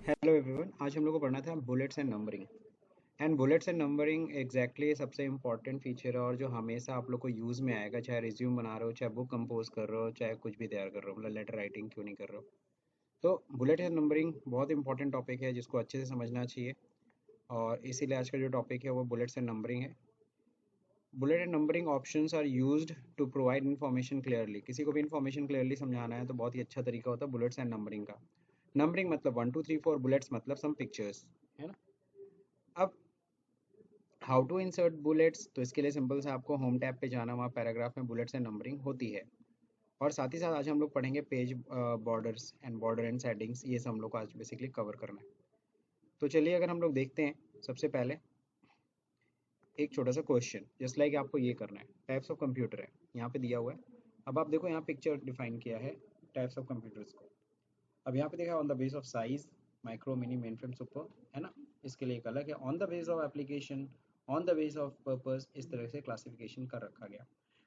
Hello everyone, आज हम लोग को पढ़ना था bullets and numbering. And bullets and numbering exactly सबसे इंपॉर्टेंट फीचर है और जो हमेशा आप लोग को यूज़ में आएगा, चाहे रिज्यूम बना रहे हो, चाहे बुक कंपोज कर रहे हो, चाहे कुछ भी तैयार कर रहे हो, मतलब लेटर राइटिंग क्यों नहीं कर रहे हो। तो बुलेट एंड नंबरिंग बहुत इंपॉर्टेंट टॉपिक है जिसको अच्छे से समझना चाहिए। और इसीलिए आज का जो टॉपिक है वो बुलेट्स एंड नंबरिंग है। Bullet and numbering options are used to provide information clearly. किसी को भी इन्फॉर्मेशन क्लियरली समझाना है तो बहुत ही अच्छा तरीका होता है बुलेट्स एंड नंबरिंग का। नंबरिंग मतलब 1 2 3 4, बुलेट्स मतलब सम पिक्चर्स, है ना। अब हाउ टू इंसर्ट बुलेट्स, तो इसके लिए सिंपल से आपको होम टैब पे जाना, वहाँ पैराग्राफ में बुलेट्स एंड नंबरिंग होती है। और साथ ही साथ आज हम लोग पढ़ेंगे page borders and border and settings, ये सब हम लोग को आज बेसिकली कवर करना है। तो चलिए अगर हम लोग देखते हैं, सबसे पहले एक छोटा सा क्वेश्चन जस्ट लाइक आपको ये करना है। टाइप्स ऑफ कंप्यूटर है यहाँ पे दिया हुआ है। अब आप देखो यहाँ पिक्चर डिफाइन किया है टाइप्स ऑफ कंप्यूटर्स को। अब यहाँ पे देखा on the base of size, micro, mini, main frame, super, है ना। इसके लिए एक अलग है on the base of application, on the base of purpose, इस तरह से क्लासिफिकेशन कर रखा गया।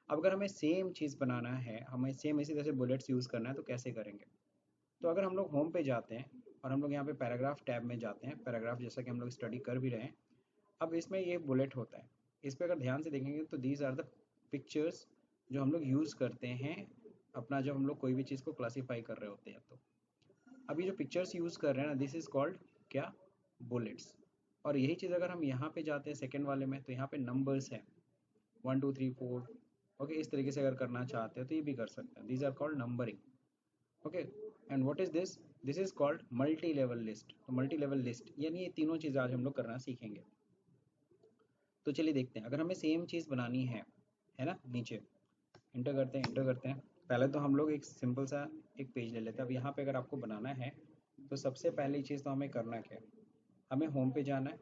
अब अगर हमें सेम चीज़ बनाना है, हमें सेम इसी तरह से बुलेट्स यूज़ करना है, तो कैसे करेंगे। तो अगर हम लोग होम पे जाते हैं और हम लोग यहाँ पे पैराग्राफ टैब में जाते हैं, पैराग्राफ जैसा कि हम लोग स्टडी कर भी रहे हैं। अब इसमें ये बुलेट होता है, इस पर अगर ध्यान से देखेंगे तो दीज आर द पिक्चर्स जो हम लोग यूज़ करते हैं अपना, जब हम लोग कोई भी चीज़ को क्लासीफाई कर रहे होते हैं। तो अभी जो पिक्चर्स यूज़ कर रहे हैं ना, दिस इज़ कॉल्ड क्या, बुलेट्स। और यही चीज़ अगर हम यहाँ पे जाते हैं सेकंड वाले में, तो यहाँ पे नंबर्स हैं 1 2 3 4। ओके, इस तरीके से अगर करना चाहते हो तो ये भी कर सकते हैं, these are called numbering. Okay, and what is this, this is called multi level list. तो मल्टी लेवल लिस्ट यानी ये तीनों चीज़ आज हम लोग करना सीखेंगे। तो चलिए देखते हैं, अगर हमें सेम चीज़ बनानी है ना। नीचे इंटर करते हैं, इंटर करते हैं। पहले तो हम लोग एक सिंपल सा एक पेज ले लेते हैं। अब यहाँ पे अगर आपको बनाना है तो सबसे पहली चीज़ तो हमें करना क्या है, हमें होम पे जाना है,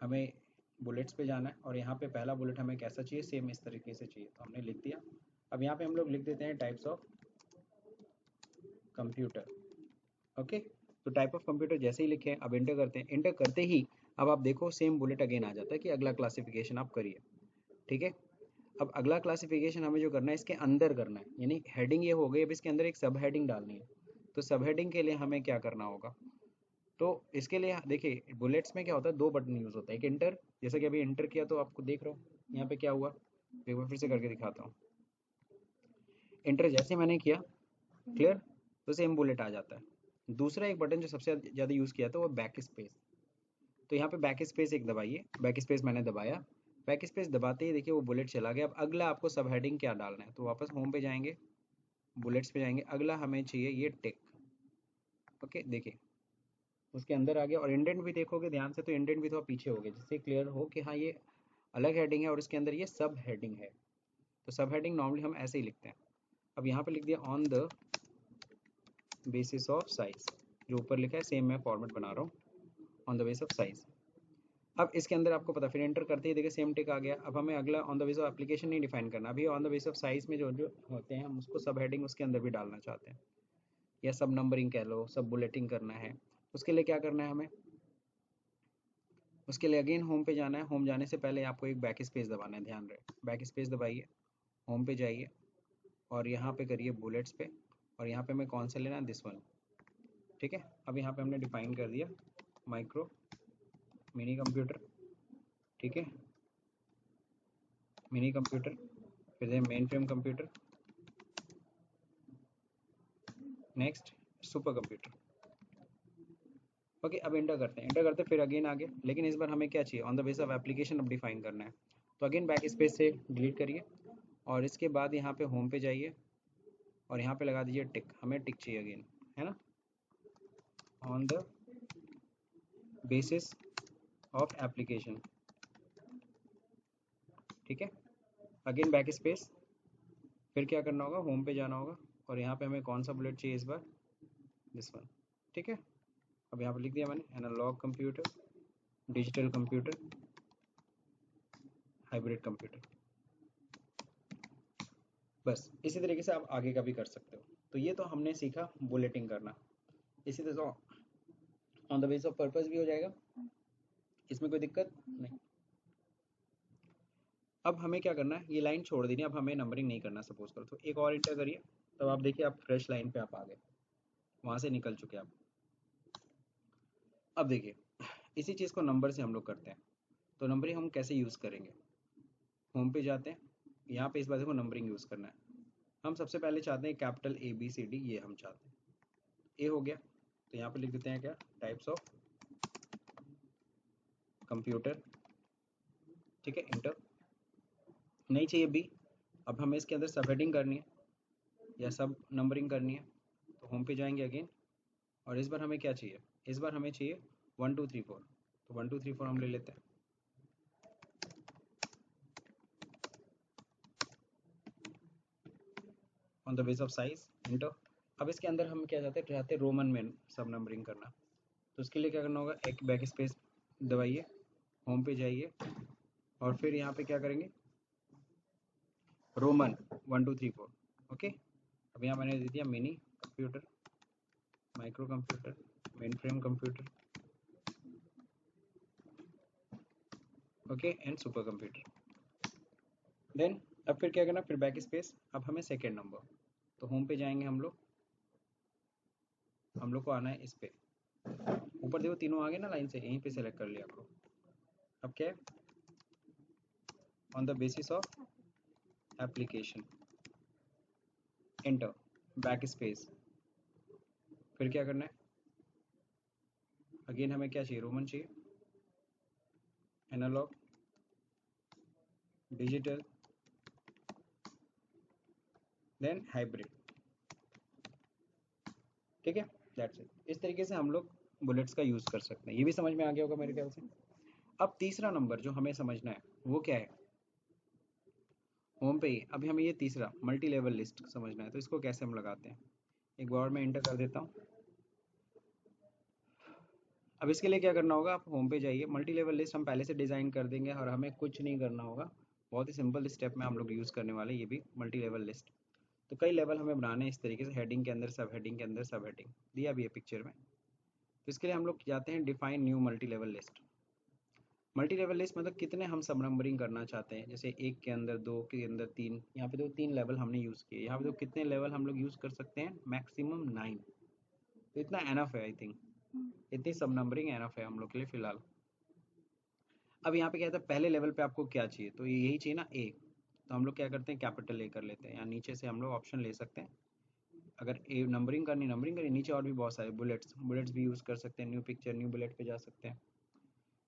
हमें बुलेट्स पे जाना है, और यहाँ पे पहला बुलेट हमें कैसा चाहिए, सेम इस तरीके से चाहिए, तो हमने लिख दिया। अब यहाँ पे हम लोग लिख देते हैं टाइप्स ऑफ कंप्यूटर। ओके, तो टाइप ऑफ कंप्यूटर जैसे ही लिखे, अब इंटर करते हैं, इंटर करते ही अब आप देखो सेम बुलेट अगेन आ जाता है कि अगला क्लासिफिकेशन आप करिए। ठीक है, अब अगला क्लासिफिकेशन हमें जो करना है इसके अंदर करना है, यानी हेडिंग ये हो गई, अब इसके अंदर एक सब हेडिंग डालनी है। तो सब हेडिंग के लिए हमें क्या करना होगा, तो इसके लिए देखिए बुलेट्स में क्या होता है, दो बटन यूज होता है। एक इंटर, जैसे कि अभी इंटर किया तो आपको देख रहे हो यहाँ पे क्या हुआ। एक बार फिर से करके दिखाता हूँ। इंटर जैसे मैंने किया, क्लियर, तो सेम बुलेट आ जाता है। दूसरा एक बटन जो सबसे ज़्यादा यूज़ किया था वो बैक स्पेस। तो यहाँ पे बैक स्पेस एक दबाइए, बैक स्पेस मैंने दबाया। बैक स्पेस दबाते ही देखिए वो बुलेट चला गया। अब अगला आपको सब हेडिंग क्या डालना है, तो वापस होम पे जाएंगे, बुलेट्स पे जाएंगे, अगला हमें चाहिए ये टिक। ओके, देखिए उसके अंदर आ गया। और इंडेंट भी देखोगे ध्यान से तो इंडेंट भी थोड़ा पीछे हो गया, जिससे क्लियर हो कि हाँ ये अलग हेडिंग है और इसके अंदर ये सब हेडिंग है। तो सब हेडिंग नॉर्मली हम ऐसे ही लिखते हैं। अब यहाँ पे लिख दिया on the basis of size, जो ऊपर लिखा है सेम मैं फॉर्मेट बना रहा हूँ, on the base of size. अब इसके अंदर आपको पता, फिर एंटर करते ही देखिए सेम टिक आ गया। अब हमें अगला on the base of application नहीं डिफाइन करना, अभी on the base of size में जो जो होते हैं हम उसको सब हेडिंग उसके अंदर भी डालना चाहते हैं, या सब नंबरिंग कह लो, सब बुलेटिंग करना है। उसके लिए क्या करना है हमें, उसके लिए अगेन होम पे जाना है। होम जाने से पहले आपको एक बैक स्पेस दबाना है, ध्यान रहे, बैक स्पेस दबाइए, होम पे जाइए और यहाँ पे करिए बुलेट्स पे, और यहाँ पे हमें कौन सा लेना है, दिस वन। ठीक है, अब यहाँ पे हमने डिफाइन कर दिया माइक्रो, मिनी कंप्यूटर। ठीक है, मिनी कंप्यूटर, फिर main frame computer, next super computer. Okay, अब इंटर करते हैं, इंटर करते फिर अगेन आगे, लेकिन इस बार हमें क्या चाहिए, on the base of application अब डिफाइन करना है। तो अगेन बैक स्पेस से डिलीट करिए और इसके बाद यहाँ पे होम पे जाइए और यहाँ पे लगा दीजिए टिक, हमें टिक चाहिए अगेन, है ना, on the basis of application. ठीक है, अगेन बैक स्पेस, फिर क्या करना होगा, होम पे जाना होगा और यहाँ पे हमें कौन सा बुलेट चाहिए इस बार, दिस वन। ठीक है, अब यहाँ पे लिख दिया मैंने analogue computer, digital computer, hybrid computer. बस इसी तरीके से आप आगे का भी कर सकते हो। तो ये तो हमने सीखा बुलेटिंग करना, इसी तरह on the base of purpose भी हो जाएगा, इसमें कोई दिक्कत नहीं। अब हमें क्या करना है, ये लाइन छोड़ देनी है, अब हमें नंबरिंग नहीं करना। सपोज करो तो एक और इंटर करिए, तब आप देखिए आप फ्रेश लाइन पे आप आ गए, वहाँ से निकल चुके आप। अब देखिए, इसी चीज़ को नंबर से हम लोग करते हैं। तो नंबरिंग हम कैसे यूज़ करेंगे? होम पे जाते हैं, यहाँ पे इस बार देखो नंबरिंग यूज़ करना है। हम सबसे पहले चाहते हैं कैपिटल ABCD, ये हम चाहते हैं। ए हो गया, तो यहाँ पे लिख देते हैं क्या, टाइप्स ऑफ कंप्यूटर। ठीक है, इंटर। नहीं चाहिए बी, अब हमें इसके अंदर सब हेडिंग करनी है या सब नंबरिंग करनी है। तो होम पे जाएंगे अगेन, और इस बार हमें क्या चाहिए, इस बार हमें चाहिए 1 2 3 4। तो 1 2 3 4 हम ले लेते हैं। On the base of size, inter. अब इसके अंदर हम क्या चाहते हैं रोमन में सब नंबरिंग करना। तो उसके लिए क्या करना होगा, एक बैक स्पेस दबाइए, होम पे जाइए, और फिर यहाँ पे क्या करेंगे, रोमन 1 2 3 4। ओके, अब यहाँ मैंने दे दिया mini computer, micro computer, mainframe computer, okay, and super computer. Then अब फिर क्या करना, फिर बैक स्पेस, अब हमें सेकेंड नंबर। तो होम पे जाएंगे हम लोग को आना है इस पे, ऊपर देखो तीनों आ गए ना लाइन से, यहीं पे सेलेक्ट कर लिया करो। अब क्या है, on the basis of application, enter, back space. फिर क्या करना है, अगेन हमें क्या चाहिए, रोमन चाहिए, एनालॉग, डिजिटल, देन हाइब्रिड। ठीक है, दैट्स इट। इस तरीके से हम लोग बुलेट्स का यूज़ कर सकते हैं। ये भी समझ में आ गया होगा मेरे ख्याल से। अब तीसरा नंबर जो हमें समझना है वो क्या है, होम पे ही। अभी हमें ये तीसरा मल्टी लेवल लिस्ट समझना है, तो इसको कैसे हम लगाते हैं, एक बार मैं इंटर कर देता हूँ। अब इसके लिए क्या करना होगा, आप होम पे जाइए, मल्टी लेवल लिस्ट हम पहले से डिज़ाइन कर देंगे और हमें कुछ नहीं करना होगा। बहुत ही सिंपल स्टेप में हम लोग यूज़ करने वाले, ये भी मल्टी लेवल लिस्ट। तो कई लेवल हमें बनाने हैं इस तरीके से, हेडिंग के अंदर सब हेडिंग के अंदर सब हेडिंग दिया भी है पिक्चर में। तो इसके लिए हम लोग जाते हैं define new multi level list. Multi level list मतलब कितने हम सब नंबरिंग करना चाहते हैं, जैसे एक के अंदर, दो के अंदर, तीन। यहाँ पे तो तीन लेवल हमने यूज़ किए, यहाँ पे तो कितने लेवल हम लोग यूज़ कर सकते हैं, मैक्सिमम 9। तो इतना एनफ है आई थिंक, इतनी सब नंबरिंग एनफ है हम लोग के लिए फिलहाल। अब यहाँ पे क्या था, पहले लेवल पे आपको क्या चाहिए, तो ये यही चाहिए ना, ए। तो हम लोग क्या करते हैं, कैपिटल ए कर लेते हैं, या नीचे से हम लोग ऑप्शन ले सकते हैं। अगर ए नंबरिंग करनी, नंबरिंग करनी, नीचे और भी बहुत सारे बुलेट्स बुलेट्स भी यूज़ कर सकते हैं, न्यू पिक्चर न्यू बुलेट पे जा सकते हैं।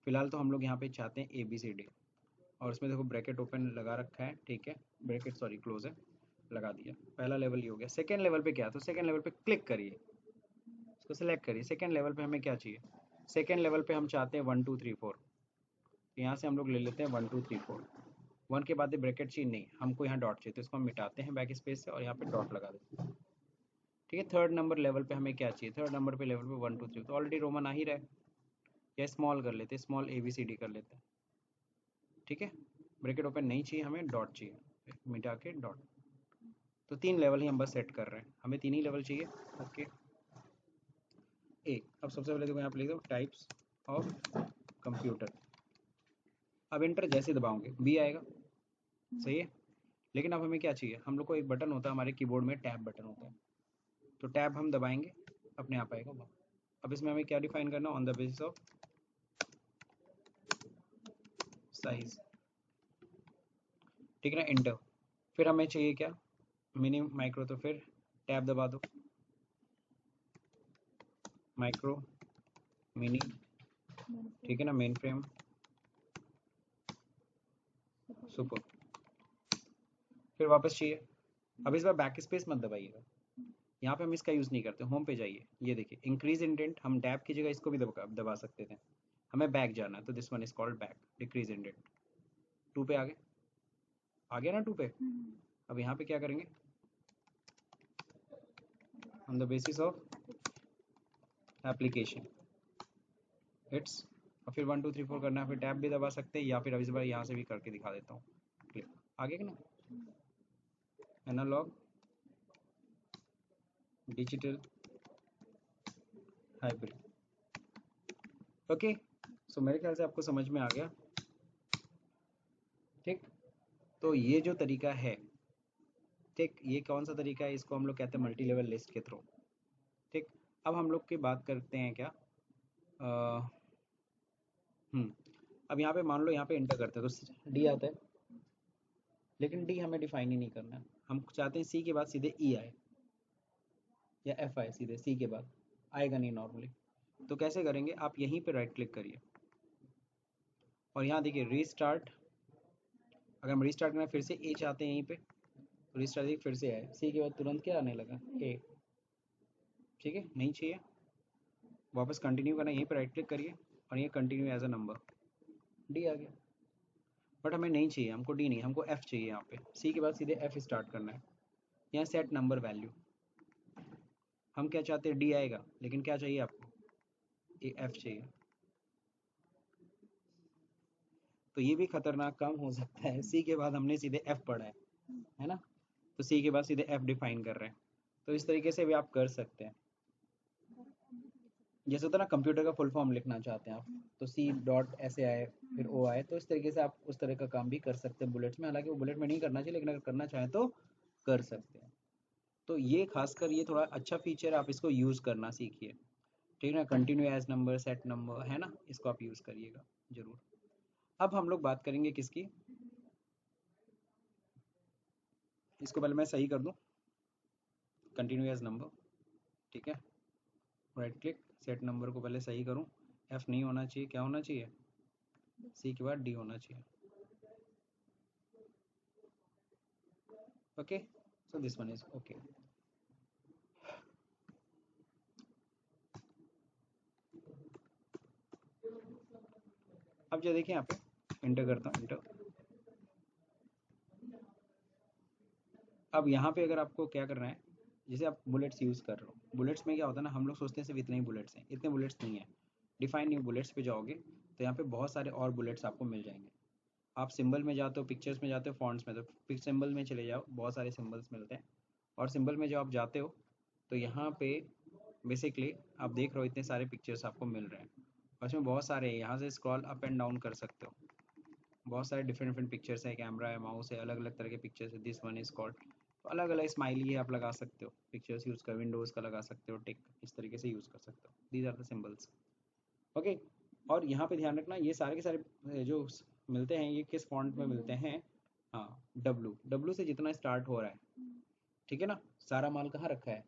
फिलहाल तो हम लोग यहाँ पे चाहते हैं ABCD, और उसमें देखो ब्रैकेट ओपन लगा रखा है, ठीक है, ब्रैकेट सॉरी क्लोज है, लगा दिया। पहला लेवल ये हो गया। सेकेंड लेवल पे क्या, तो सेकेंड लेवल पे क्लिक करिए, इसको सेलेक्ट करिए। सेकेंड लेवल पे हमें क्या चाहिए, सेकेंड लेवल पे हम चाहते हैं 1 2 3 4। यहाँ से हम लोग ले लेते हैं 1 2 3 4। वन के बाद ब्रैकेट चाहिए नहीं, हमको यहाँ डॉट चाहिए, तो इसको हम मिटाते हैं बैक स्पेस से और यहाँ पे डॉट लगा देते हैं। ठीक है, थर्ड नंबर लेवल पे हमें क्या चाहिए, थर्ड नंबर पे लेवल पे 1 2 3, तो ऑलरेडी रोमन आ ही रहा है, या स्मॉल कर लेते हैं, स्मॉल ABCD कर लेते हैं। ठीक है, ब्रैकेट ओपन नहीं चाहिए, हमें डॉट चाहिए, मिटा के डॉट। तो तीन लेवल ही हम बस सेट कर रहे हैं, हमें तीन ही लेवल चाहिए। ओके, ए। अब सबसे पहले देखो यहाँ पे लिख दो टाइप्स ऑफ कंप्यूटर। अब इंटर जैसे दबाओगे बी आएगा, सही है। लेकिन अब हमें क्या चाहिए, हम लोग को एक बटन होता है हमारे कीबोर्ड में, टैब बटन होता है। तो टैब हम दबाएंगे, अपने आप आएगा वो। अब इसमें हमें क्या डिफाइन करना, on the basis of size. ठीक है ना, इंटर। फिर हमें चाहिए क्या, मिनी माइक्रो, तो फिर टैब दबा दो, माइक्रो, मिनी, ठीक है ना, मेन फ्रेम, सुपर। फिर वापस चाहिए। अब इस बार बैक स्पेस मत दबाइएगा, यहाँ पे हम इसका यूज़ नहीं करते। होम पे जाइए, ये देखिए इंक्रीज इंडेंट, हम टैब की जगह इसको भी दबा सकते थे। हमें बैक जाना है, तो this one is called back, decrease indent. Two पे आ गया ना, टू पे। अब यहाँ पे क्या करेंगे, on the basis of application it's, और फिर 1 2 3 4 करना है, फिर टैब भी दबा सकते हैं, या फिर अब इस बार यहाँ से भी करके दिखा देता हूँ, क्लिक। आगे कि ना, एनालॉग, डिजिटल, हाइब्रिड। ओके, सो मेरे ख्याल से आपको समझ में आ गया। ठीक, तो ये जो तरीका है, ठीक, ये कौन सा तरीका है, इसको हम लोग कहते हैं मल्टी लेवल लिस्ट के थ्रू। ठीक, अब हम लोग की बात करते हैं क्या, अब यहाँ पे मान लो यहाँ पे इंटर करते हैं तो डी आता है, लेकिन डी हमें डिफाइन ही नहीं करना है। हम चाहते हैं सी के बाद सीधे ई आए या एफ आए, सीधे सी के बाद आएगा नहीं नॉर्मली। तो कैसे करेंगे, आप यहीं पे राइट क्लिक करिए और यहाँ देखिए रीस्टार्ट। अगर हम रीस्टार्ट करना फिर से ए चाहते हैं यहीं पे, तो रीस्टार्ट देखिए फिर से आए, सी के बाद तुरंत क्या आने लगा, ए। ठीक है, नहीं चाहिए, वापस कंटिन्यू करना, यहीं पे राइट क्लिक करिए और ये continue as a number, D आ गया। बट हमें नहीं चाहिए, हमको डी नहीं, हमको एफ चाहिए। यहाँ पे सी के बाद सीधे एफ स्टार्ट करना है। यहाँ सेट नंबर वैल्यू, हम क्या चाहते हैं, डी आएगा, लेकिन क्या चाहिए आपको, ये एफ चाहिए। तो ये भी खतरनाक काम हो सकता है, सी के बाद हमने सीधे एफ पढ़ा है ना, तो सी के बाद सीधे एफ डिफाइन कर रहे हैं। तो इस तरीके से भी आप कर सकते हैं। जैसे होता है ना, कंप्यूटर का फुल फॉर्म लिखना चाहते हैं आप, तो सी डॉट ऐसे आए फिर ओ आए, तो इस तरीके से आप उस तरह का काम भी कर सकते हैं बुलेट्स में। हालांकि वो बुलेट में नहीं करना चाहिए, लेकिन अगर करना चाहें तो कर सकते हैं। तो ये खासकर ये थोड़ा अच्छा फीचर, आप इसको यूज़ करना सीखिए। ठीक है ना, continue as number, set number, है ना, इसको आप यूज़ करिएगा जरूर। अब हम लोग बात करेंगे किसकी, इसको पहले मैं सही कर दूं, कंटिन्यू एज नंबर। ठीक है, राइट क्लिक, सेट नंबर को पहले सही करूं, एफ नहीं होना चाहिए, क्या होना चाहिए, सी के बाद डी होना चाहिए। Okay, so this one is okay. अब जो देखिए यहाँ पे इंटर करता हूँ, इंटर। अब यहाँ पे अगर आपको क्या करना है, जैसे आप बुलेट्स यूज़ कर रहे हो, बुलेट्स में क्या होता है ना, हम लोग सोचते हैं सिर्फ इतने ही बुलेट्स हैं, इतने बुलेट्स नहीं है। डिफाइन न्यू बुलेट्स पे जाओगे तो यहाँ पे बहुत सारे और बुलेट्स आपको मिल जाएंगे। आप सिंबल में जाते हो, पिक्चर्स में जाते हो, फॉन्ट्स में, तो सिंबल में चले जाओ, बहुत सारे सिंबल्स मिलते हैं। और सिंबल में जब आप जाते हो तो यहाँ पे बेसिकली आप देख रहे हो इतने सारे पिक्चर्स आपको मिल रहे हैं, और इसमें बहुत सारे हैं। यहाँ से स्क्रॉल अप एंड डाउन कर सकते हो, बहुत सारे डिफरेंट डिफरेंट पिक्चर्स है, कैमरा है, माउस है, अलग अलग तरह के पिक्चर्स है। दिस वन इज कॉल्ड, तो अलग अलग स्माइली है, आप लगा सकते हो, पिक्चर्स यूज़ कर, विंडोज़ का लगा सकते हो, टिक, इस तरीके से यूज़ कर सकते हो। These are the symbols. Okay, और यहाँ पे ध्यान रखना, ये सारे के सारे जो मिलते हैं, ये किस फॉन्ट में मिलते हैं, हाँ, डब्लू, डब्लू से जितना स्टार्ट हो रहा है। ठीक है ना, सारा माल कहाँ रखा है,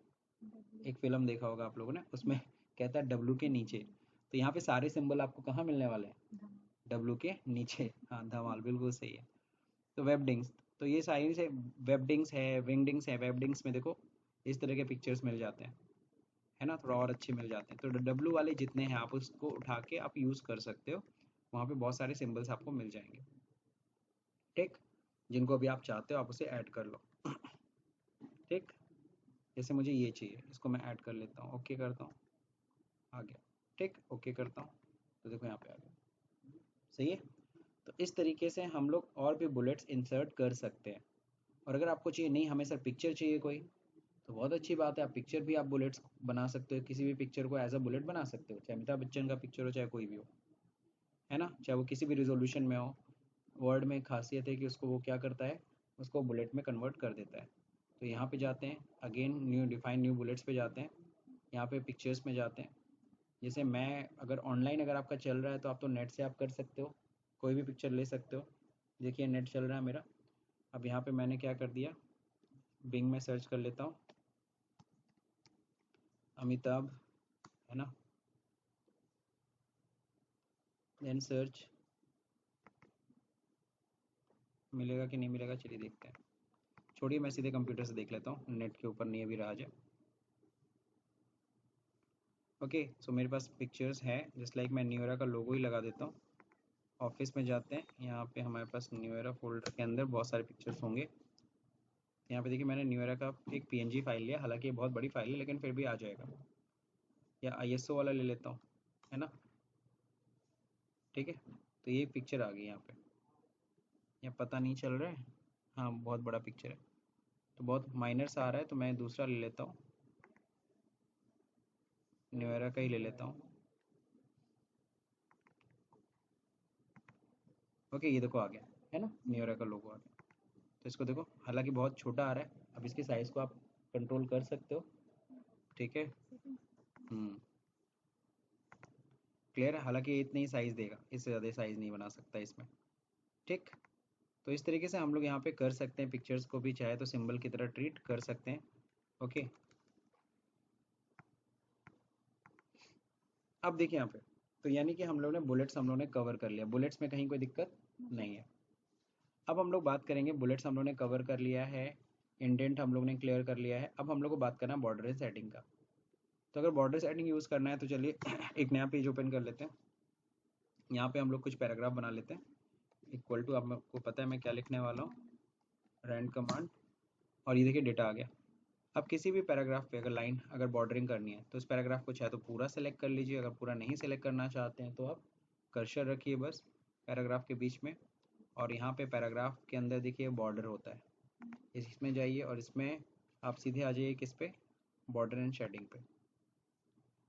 एक फिल्म देखा होगा आप लोगों ने, उसमें कहता है डब्लू के नीचे। तो यहाँ पे सारे सिंबल आपको कहाँ मिलने वाले हैं, डब्लू के नीचे। हाँ, धमाल, बिल्कुल सही है। तो वेबडिंग्स, तो ये सारी से वेबडिंग्स है, विंगडिंग्स है। वेबडिंग्स में देखो इस तरह के पिक्चर्स मिल जाते हैं, है ना, थोड़ा और अच्छे मिल जाते हैं। तो डब्लू वाले जितने हैं आप उसको उठा के आप यूज़ कर सकते हो, वहाँ पे बहुत सारे सिंबल्स आपको मिल जाएंगे। ठीक, जिनको अभी आप चाहते हो आप उसे ऐड कर लो। ठीक, जैसे मुझे ये चाहिए, इसको मैं ऐड कर लेता हूँ, ओके करता हूँ, आ गया। ठीक, ओके करता हूँ, तो देखो यहाँ पे आ गया। सही है, तो इस तरीके से हम लोग और भी बुलेट्स इंसर्ट कर सकते हैं। और अगर आपको चाहिए नहीं, हमें सर पिक्चर चाहिए कोई, तो बहुत अच्छी बात है, आप पिक्चर भी आप बुलेट्स बना सकते हो, किसी भी पिक्चर को एज अ बुलेट बना सकते हो, चाहे अमिताभ बच्चन का पिक्चर हो, चाहे कोई भी हो, है ना, चाहे वो किसी भी रिजोल्यूशन में हो। वर्ड में एक खासियत है कि उसको वो क्या करता है, उसको बुलेट में कन्वर्ट कर देता है। तो यहाँ पे जाते हैं, again new define new bullets पे जाते हैं, यहाँ पे पिक्चर्स में जाते हैं। जैसे मैं अगर ऑनलाइन अगर आपका चल रहा है तो आप तो नेट से आप कर सकते हो, कोई भी पिक्चर ले सकते हो। देखिए नेट चल रहा है मेरा। अब यहाँ पे मैंने क्या कर दिया, बिंग में सर्च कर लेता हूँ अमिताभ, है ना, देन सर्च, मिलेगा कि नहीं मिलेगा, चलिए देखते हैं। छोड़िए, मैं सीधे कंप्यूटर से देख लेता हूँ, नेट के ऊपर नहीं अभी रहा जाए। ओके, सो मेरे पास पिक्चर्स है, जस्ट लाइक मैं न्यू एरा का लोगो ही लगा देता हूँ। ऑफिस में जाते हैं, यहाँ पे हमारे पास न्यू एरा फोल्डर के अंदर बहुत सारे पिक्चर्स होंगे। यहाँ पे देखिए मैंने न्यू एरा का एक पीएनजी फाइल लिया, हालांकि ये बहुत बड़ी फाइल है लेकिन फिर भी आ जाएगा। या आईएसओ वाला ले लेता हूँ, है ना। ठीक है, तो ये पिक्चर आ गई यहाँ पे, या पता नहीं चल रहा है, हाँ बहुत बड़ा पिक्चर है, तो बहुत माइनर सा आ रहा है, तो मैं दूसरा ले लेता हूँ, न्यू एरा का ही ले लेता हूँ। ओके, ये देखो आ गया, है ना, न्यू एरा का लोगो आ गया। तो इसको देखो, हालांकि बहुत छोटा आ रहा है, अब इसके साइज़ को आप कंट्रोल कर सकते हो। ठीक है, हम्म, क्लियर है, हालांकि ये इतनी ही साइज़ देगा, इससे ज़्यादा साइज़ नहीं बना सकता इसमें। ठीक, तो इस तरीके से हम लोग यहाँ पे कर सकते हैं, पिक्चर्स को भी चाहे तो सिंबल की तरह ट्रीट कर सकते हैं। ओके, अब देखिए यहाँ पे, तो यानी कि हम लोग ने बुलेट्स हम लोग ने कवर कर लिया, बुलेट्स में कहीं कोई दिक्कत नहीं है। अब हम लोग बात करेंगे, बुलेट्स हम लोग ने कवर कर लिया है, इंडेंट हम लोग ने क्लियर कर लिया है, अब हम लोग को बात करना है बॉर्डर सेटिंग का। तो अगर बॉर्डर सेटिंग यूज़ करना है तो चलिए एक नया पेज ओपन कर लेते हैं। यहाँ पे हम लोग कुछ पैराग्राफ बना लेते हैं। इक्वल टू, अब आपको पता है मैं क्या लिखने वाला हूँ, रैंड कमांड, और ये देखिए डेटा आ गया। अब किसी भी पैराग्राफ पे अगर लाइन अगर बॉर्डरिंग करनी है तो इस पैराग्राफ को चाहे तो पूरा सेलेक्ट कर लीजिए, अगर पूरा नहीं सेलेक्ट करना चाहते हैं तो आप कर्सर रखिए बस पैराग्राफ के बीच में, और यहाँ पे पैराग्राफ के अंदर देखिए बॉर्डर होता है, इसमें जाइए और इसमें आप सीधे आ जाइए किस पे, बॉर्डर एंड शेडिंग पे।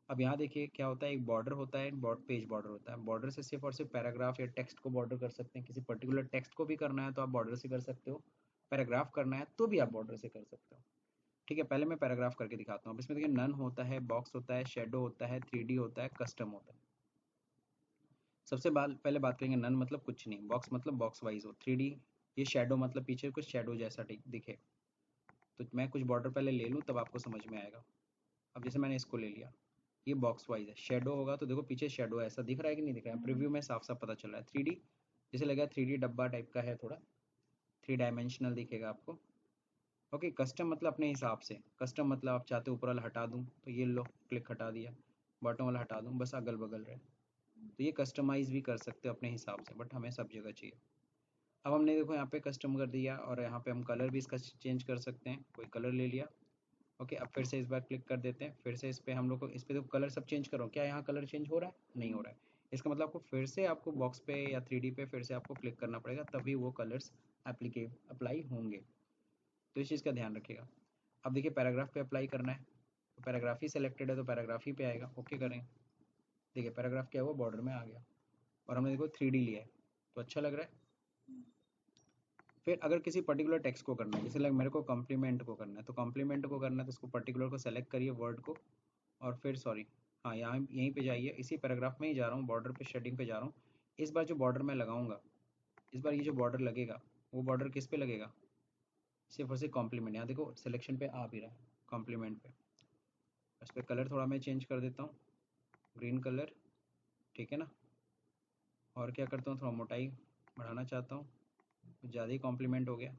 अब यहाँ देखिए क्या होता है, एक बॉर्डर होता है, पेज बॉर्डर होता है। बॉर्डर से सिर्फ और सिर्फ पैराग्राफ या टेक्स्ट को बॉर्डर कर सकते हैं, किसी पर्टिकुलर टेक्स्ट को भी करना है तो आप बॉर्डर से कर सकते हो, पैराग्राफ करना है तो भी आप बॉर्डर से कर सकते हो। ठीक है, पहले मैं पैराग्राफ करके दिखाता हूँ। अब इसमें देखिए नन होता है, बॉक्स होता है, शेडो होता है, 3D होता है, कस्टम होता है। सबसे पहले बात करेंगे नन मतलब कुछ नहीं, बॉक्स मतलब बॉक्स वाइज हो, 3D, ये शेडो मतलब पीछे कुछ शेडो जैसा दिखे। तो मैं कुछ बॉर्डर पहले ले लूँ तब आपको समझ में आएगा। अब जैसे मैंने इसको ले लिया, ये बॉक्स वाइज है, शेडो होगा तो देखो पीछे शेडो ऐसा दिख रहा है कि नहीं दिख रहा है, प्रीव्यू में साफ साफ पता चल रहा है। 3D जैसे लगा 3D डब्बा टाइप का है, थोड़ा 3 डायमेंशनल दिखेगा आपको। ओके, कस्टम मतलब अपने हिसाब से, कस्टम मतलब आप चाहते हो ऊपर वाला हटा दूँ तो ये लो क्लिक हटा दिया, बॉटम वाला हटा दूँ बस अगल बगल रहे, तो ये कस्टमाइज भी कर सकते हो अपने हिसाब से, बट हमें सब जगह चाहिए। अब हमने देखो यहाँ पे कस्टम कर दिया, और यहाँ पे हम कलर भी इसका चेंज कर सकते हैं, कोई कलर ले लिया। ओके, अब फिर से इस बार क्लिक कर देते हैं, फिर से इस पे हम लोग को, इस पे देखो कलर सब चेंज करो, क्या यहाँ कलर चेंज हो रहा है, नहीं हो रहा है। इसका मतलब आपको फिर से आपको बॉक्स पे या 3D पे फिर से आपको क्लिक करना पड़ेगा, तभी वो कलर्स अप्लाई होंगे, तो इस चीज़ का ध्यान रखिएगा। अब देखिए पैराग्राफ पे अप्लाई करना है, तो पैराग्राफ ही सेलेक्टेड है तो पैराग्राफ ही पे आएगा। ओके करें, देखिए पैराग्राफ क्या हुआ, बॉर्डर में आ गया, और हमने देखो 3D लिया है तो अच्छा लग रहा है। फिर अगर किसी पर्टिकुलर टेक्स्ट को करना है, जैसे लाइक मेरे को कॉम्प्लीमेंट को करना है, तो कॉम्प्लीमेंट को करना है तो उसको पर्टिकुलर को सेलेक्ट करिए, वर्ड को, और फिर सॉरी, हाँ यहाँ यहीं पे जाइए, इसी पैराग्राफ में ही जा रहा हूँ, बॉर्डर पे शेडिंग पे जा रहा हूँ। इस बार जो बॉर्डर मैं लगाऊंगा, इस बार ये जो बॉर्डर लगेगा वो बॉर्डर किस पे लगेगा, सिर्फ और सिर्फ कॉम्प्लीमेंट, यहाँ देखो सिलेक्शन पे आ भी रहा है, कॉम्प्लीमेंट पे। इस पर कलर थोड़ा मैं चेंज कर देता हूँ, ग्रीन कलर, ठीक है ना। और क्या करता हूँ, थोड़ा मोटाई बढ़ाना चाहता हूँ, कुछ ज़्यादा ही कॉम्प्लीमेंट हो गया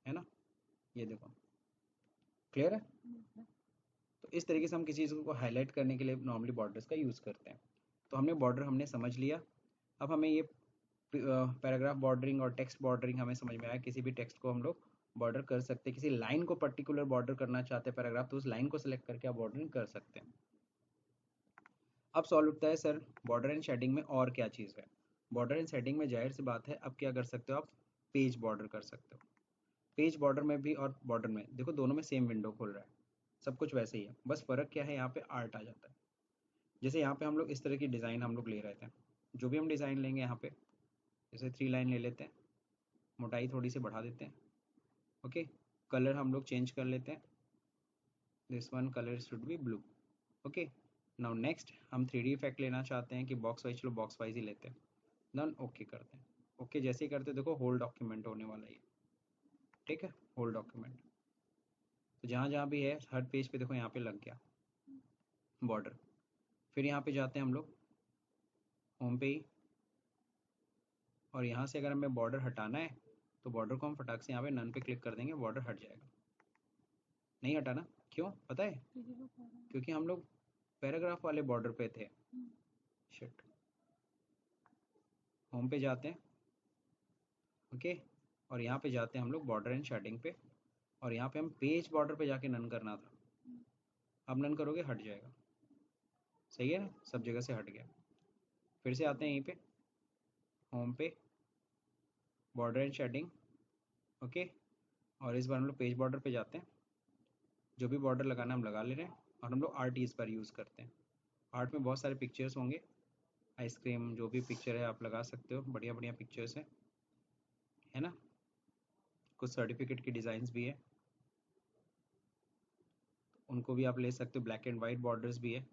है ना, ये देखो क्लियर है। तो इस तरीके से हम किसी चीज़ को हाईलाइट करने के लिए नॉर्मली बॉर्डर्स का यूज़ करते हैं। तो हमने बॉर्डर हमने समझ लिया। अब हमें ये पैराग्राफ बॉर्डरिंग और टेक्स्ट बॉर्डरिंग हमें समझ में आया, किसी भी टेक्स्ट को हम लोग बॉर्डर कर सकते हैं, किसी लाइन को पर्टिकुलर बॉर्डर करना चाहते हैं पैराग्राफ, तो उस लाइन को सिलेक्ट करके आप बॉर्डरिंग कर सकते हैं। अब सॉल्व उठता है सर बॉर्डर एंड शेडिंग में और क्या चीज़ है। बॉर्डर एंड शेडिंग में जाहिर सी बात है, अब क्या कर सकते हो आप, पेज बॉर्डर कर सकते हो। पेज बॉर्डर में भी और बॉर्डर में देखो दोनों में सेम विंडो खोल रहा है, सब कुछ वैसे ही है, बस फ़र्क क्या है, यहाँ पे आर्ट आ जाता है। जैसे यहाँ पे हम लोग इस तरह की डिज़ाइन हम लोग ले रहे थे, जो भी हम डिज़ाइन लेंगे यहाँ पे, जैसे 3 लाइन ले लेते हैं, मोटाई थोड़ी सी बढ़ा देते हैं। ओके, कलर हम लोग चेंज कर लेते हैं, this one colour should be blue. Okay, now next हम 3D इफेक्ट लेना चाहते हैं कि बॉक्स वाइज, चलो बॉक्स वाइज ही लेते हैं, डन, ओके करते हैं। ओके जैसे ही करते देखो होल डॉक्यूमेंट होने वाला है, ठीक है, होल डॉक्यूमेंट। तो जहाँ जहाँ भी है हर पेज पे देखो यहाँ पे लग गया बॉर्डर। फिर यहाँ पे जाते हैं हम लोग होम पे ही, और यहाँ से अगर हमें बॉर्डर हटाना है तो बॉर्डर को हम फटाक से यहाँ पे नन पे क्लिक कर देंगे, बॉर्डर हट जाएगा। नहीं हटाना, क्यों पता है, क्योंकि हम लोग पैराग्राफ वाले बॉर्डर पे थे। शिट, होम पे जाते हैं, ओके, और यहाँ पे जाते हैं हम लोग बॉर्डर एंड शेडिंग पे, और यहाँ पे हम पेज बॉर्डर पे जाके नन करना था, अब नन करोगे हट जाएगा। सही है ना, सब जगह से हट गया। फिर से आते हैं यहीं पे होम पे, बॉर्डर एंड शेडिंग, ओके, और इस बार हम लोग पेज बॉर्डर पे जाते हैं, जो भी बॉर्डर लगाना हम लगा ले रहे हैं, और हम लोग आर्ट इस पर यूज़ करते हैं। आर्ट में बहुत सारे पिक्चर्स होंगे, आइसक्रीम जो भी पिक्चर है आप लगा सकते हो, बढ़िया बढ़िया पिक्चर्स है ना, कुछ सर्टिफिकेट की डिज़ाइंस भी है, उनको भी आप ले सकते हो, ब्लैक एंड वाइट बॉर्डर्स भी है।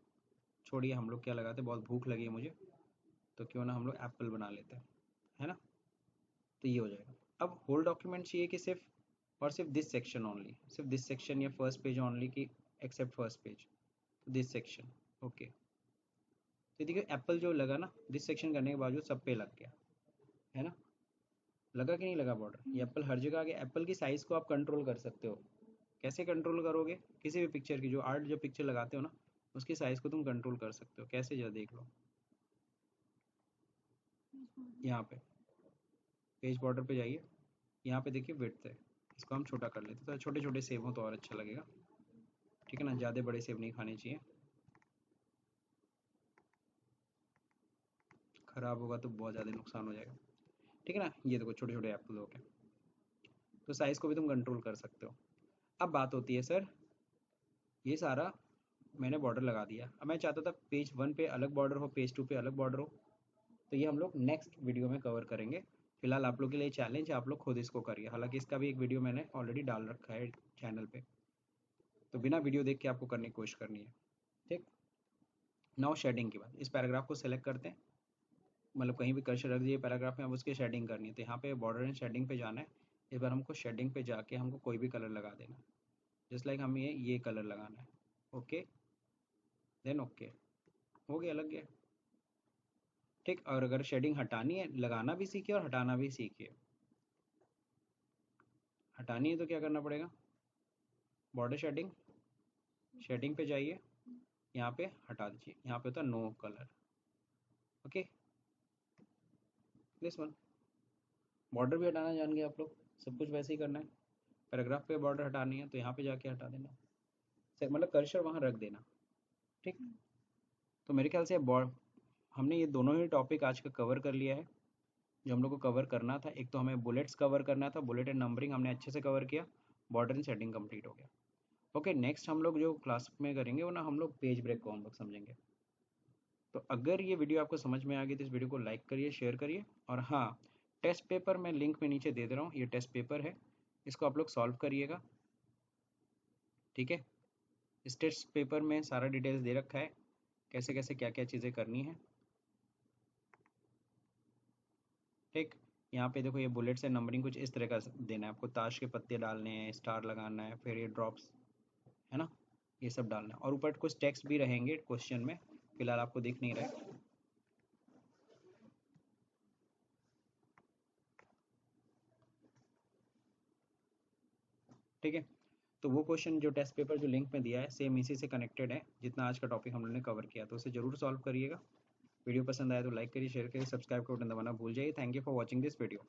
छोड़िए हम लोग क्या लगाते हैं, बहुत भूख लगी है मुझे, तो क्यों ना हम लोग एप्पल बना लेते हैं, है ना। तो ये हो जाएगा। अब होल डॉक्यूमेंट चाहिए कि सिर्फ और सिर्फ दिस सेक्शन ओनली, सिर्फ दिस सेक्शन या फर्स्ट पेज ओनली की accept first page, this section. Okay, तो देखिए एप्पल जो लगा ना दिस सेक्शन करने के बावजूद सब पे लग गया, है ना। लगा कि नहीं लगा बॉर्डर, ये एप्पल हर जगह आ गया। एप्पल की साइज़ को आप कंट्रोल कर सकते हो। कैसे कंट्रोल करोगे, किसी भी पिक्चर की जो आर्ट जो पिक्चर लगाते हो ना उसकी साइज़ को तुम कंट्रोल कर सकते हो। कैसे, जरा देख लो। यहाँ पे पेज बॉर्डर पे जाइए, यहाँ पे देखिए विड्थ है, इसको हम छोटा कर लेते हैं, तो छोटे छोटे सेव हो तो और अच्छा लगेगा, ठीक है ना। ज़्यादा बड़े सेव नहीं खाने चाहिए, ख़राब होगा तो बहुत ज़्यादा नुकसान हो जाएगा, ठीक है ना। ये देखो छोटे छोटे एप्पल हो गए, तो साइज़ को भी तुम कंट्रोल कर सकते हो। अब बात होती है सर, ये सारा मैंने बॉर्डर लगा दिया, अब मैं चाहता था पेज 1 पे अलग बॉर्डर हो, पेज 2 पे अलग बॉर्डर हो, तो ये हम लोग नेक्स्ट वीडियो में कवर करेंगे। फिलहाल आप लोग के लिए चैलेंज है, आप लोग खुद इसको करिए। हालांकि इसका भी एक वीडियो मैंने ऑलरेडी डाल रखा है चैनल पे, तो बिना वीडियो देख के आपको करने की कोशिश करनी है, ठीक। नाउ शेडिंग की बात, इस पैराग्राफ को सेलेक्ट करते हैं, मतलब कहीं भी कर्सर रख दिए पैराग्राफ में, अब उसकी शेडिंग करनी है, तो यहाँ पे बॉर्डर एंड शेडिंग पे जाना है। इस बार हमको शेडिंग पे जाके हमको कोई भी कलर लगा देना है, जस्ट लाइक हमें ये कलर लगाना है। ओके, देन ओके, हो गया, लग गया, ठीक। और अगर शेडिंग हटानी है, लगाना भी सीखिए और हटाना भी सीखिए। हटानी है तो क्या करना पड़ेगा, बॉर्डर शेडिंग, शेडिंग पे जाइए, यहाँ पे हटा दीजिए, यहाँ पे होता है no colour. Okay, this one. Border भी हटाना जान गए आप लोग, सब कुछ वैसे ही करना है। पैराग्राफ पे बॉर्डर हटानी है तो यहाँ पे जाके हटा देना, मतलब कर्सर वहाँ रख देना, ठीक। तो मेरे ख्याल से हमने ये दोनों ही टॉपिक आज का कवर कर लिया है जो हम लोग को कवर करना था। एक तो हमें बुलेट्स कवर करना था, बुलेट एंड नंबरिंग हमने अच्छे से कवर किया, बॉर्डर एंड सेटिंग कंप्लीट हो गया। ओके, नेक्स्ट हम लोग जो क्लास में करेंगे वो ना हम लोग पेज ब्रेक को हम लोग समझेंगे। तो अगर ये वीडियो आपको समझ में आ गई तो इस वीडियो को लाइक करिए, शेयर करिए, और हाँ, टेस्ट पेपर मैं लिंक में नीचे दे रहा हूँ, ये टेस्ट पेपर है, इसको आप लोग सॉल्व करिएगा, ठीक है। इस टेस्ट पेपर में सारा डिटेल्स दे रखा है, कैसे कैसे क्या क्या चीज़ें करनी है, ठीक। यहाँ पे देखो ये बुलेट्स एंड नंबरिंग कुछ इस तरह का देना है आपको, ताश के पत्ते डालने हैं, स्टार लगाना है, फिर ये ड्रॉप्स, है ना, ये सब डालना है। और ऊपर कुछ टेक्स्ट भी रहेंगे क्वेश्चन में, फिलहाल आपको दिख नहीं रहा है, ठीक है। तो वो क्वेश्चन जो टेस्ट पेपर जो लिंक में दिया है सेम इसी से कनेक्टेड है, जितना आज का टॉपिक हम लोगों ने कवर किया, तो उसे जरूर सॉल्व करिएगा। वीडियो पसंद आया तो लाइक करिए, शेयर करिए, सब्सक्राइब का बटन दबाना भूल जाइए। Thank you for watching this video.